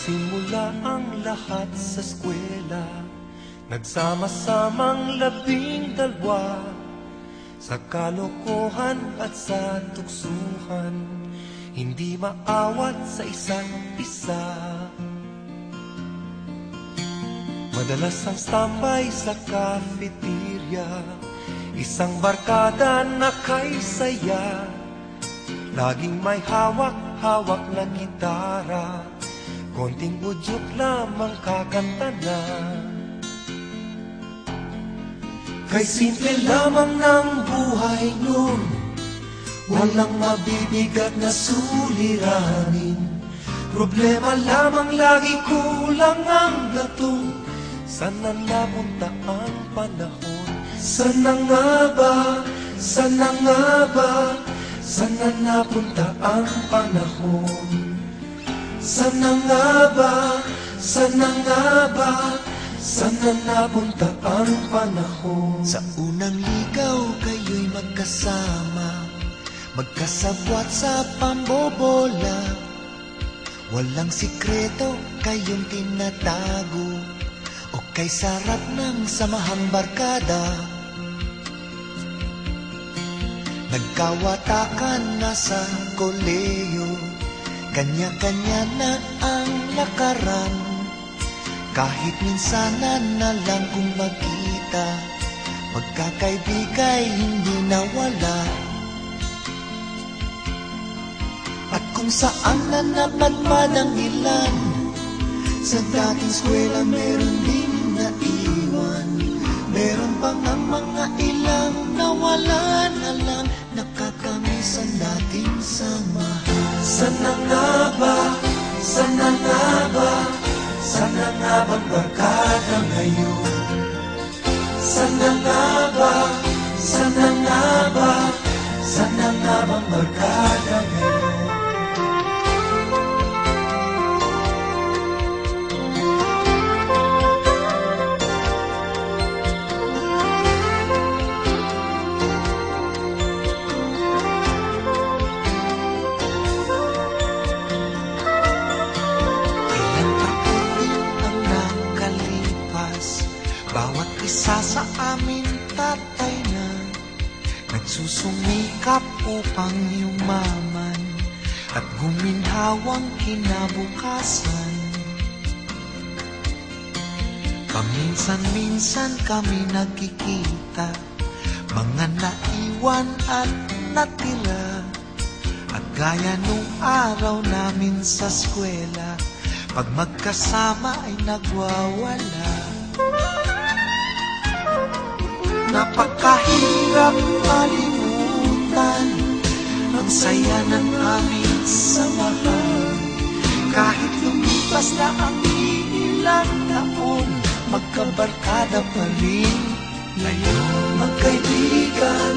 Nagsimula ang lahat sa eskwela, nagsama-samang 12 sa kalokohan at sa tuksuhan, hindi maawat sa isa't isa. Madalas ang standby sa cafeteria, isang barkada na kay saya, laging may hawak-hawak na gitara, konting udyok lamang kakanta na. Kay simple lamang ng buhay nun, walang mabibigat na suliranin. Problema lamang lagi, kulang ang gatong. Sana napunta ang panahon? Sana nga ba? Sana nga ba? Sana napunta ang panahon? Sana nga ba? Sana nga ba? Sana napunta ang panahon? Sa unang ligaw kayo'y magkasama, magkasabwat sa pambobola. Walang sikreto kayong tinatago, o kay sarap ng samahang barkada. Nagkawatakan na sa koleyo, kanya-kanya na ang lakaran. Kahit minsanan na lang kung magkita, pagkakaibigay hindi nawala. At kung saan na napadpad ang ilan, sa dating eskwela meron din naiwan. Meron pang ang mga ilang nawala na lang, nakakamiss ang dating samahan. Sana nga ba? Sana nga ba? Sana nga bang barkada ngayon? Sana nga ba? Sana nga ba? Sana nga bang barkada ngayon? Bawat isa sa amin tatay na nagsusumikap upang yumaman at guminhawang kinabukasan. Paminsan-minsan kami nagkikita, mga naiwan at natira. At gaya nung araw namin sa eskwela, pag magkasama ay nagwawala. Napakahirap malimutan ang saya ng aming samahan. Kahit lumipas na ang ilang taon, magkabarkada pa rin ngayon. Magkaibigan,